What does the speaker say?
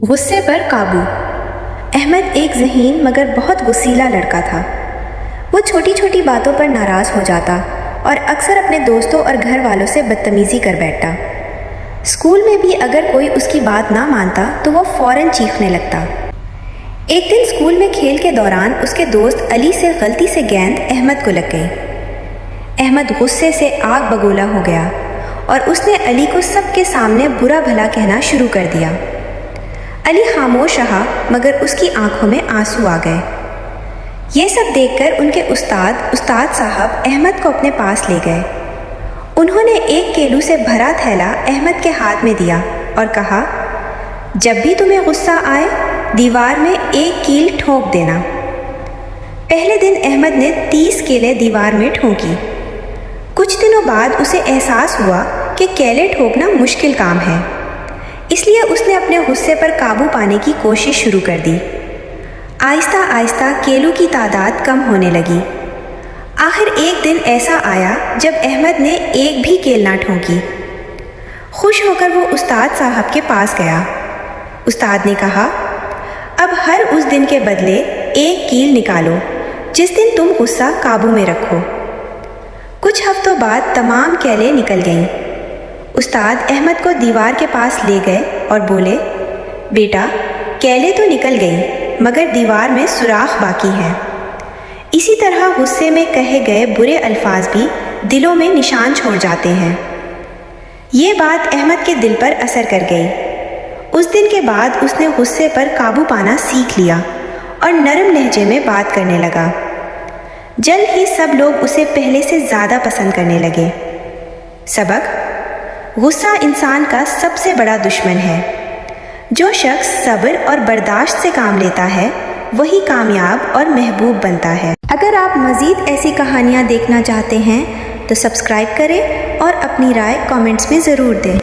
غصے پر قابو۔ احمد ایک ذہین مگر بہت غصیلا لڑکا تھا۔ وہ چھوٹی چھوٹی باتوں پر ناراض ہو جاتا اور اکثر اپنے دوستوں اور گھر والوں سے بدتمیزی کر بیٹھتا۔ اسکول میں بھی اگر کوئی اس کی بات نہ مانتا تو وہ فوراً چیخنے لگتا۔ ایک دن اسکول میں کھیل کے دوران اس کے دوست علی سے غلطی سے گیند احمد کو لگ گئی۔ احمد غصے سے آگ بگولا ہو گیا اور اس نے علی کو سب کے سامنے برا بھلا کہنا شروع کر دیا۔ علی خاموش رہا مگر اس کی آنکھوں میں آنسو آ گئے۔ یہ سب دیکھ کر ان کے استاد صاحب احمد کو اپنے پاس لے گئے۔ انہوں نے ایک کیلو سے بھرا تھیلا احمد کے ہاتھ میں دیا اور کہا، جب بھی تمہیں غصہ آئے دیوار میں ایک کیل ٹھونک دینا۔ پہلے دن احمد نے 30 کیلیں دیوار میں ٹھونکی۔ کچھ دنوں بعد اسے احساس ہوا کہ کیلیں ٹھونکنا مشکل کام ہے، اس لیے اس نے اپنے غصے پر قابو پانے کی کوشش شروع کر دی۔ آہستہ آہستہ کیلوں کی تعداد کم ہونے لگی۔ آخر ایک دن ایسا آیا جب احمد نے ایک بھی کیل نہ ٹھونکی۔ خوش ہو کر وہ استاد صاحب کے پاس گیا۔ استاد نے کہا، اب ہر اس دن کے بدلے ایک کیل نکالو جس دن تم غصہ قابو میں رکھو۔ کچھ ہفتوں بعد تمام کیلیں نکل گئیں۔ استاد احمد کو دیوار کے پاس لے گئے اور بولے، بیٹا کیلیں تو نکل گئیں مگر دیوار میں سوراخ باقی ہے۔ اسی طرح غصے میں کہے گئے برے الفاظ بھی دلوں میں نشان چھوڑ جاتے ہیں۔ یہ بات احمد کے دل پر اثر کر گئی۔ اس دن کے بعد اس نے غصے پر قابو پانا سیکھ لیا اور نرم لہجے میں بات کرنے لگا۔ جلد ہی سب لوگ اسے پہلے سے زیادہ پسند کرنے لگے۔ سبق: غصہ انسان کا سب سے بڑا دشمن ہے۔ جو شخص صبر اور برداشت سے کام لیتا ہے وہی کامیاب اور محبوب بنتا ہے۔ اگر آپ مزید ایسی کہانیاں دیکھنا چاہتے ہیں تو سبسکرائب کریں اور اپنی رائے کامنٹس میں ضرور دیں۔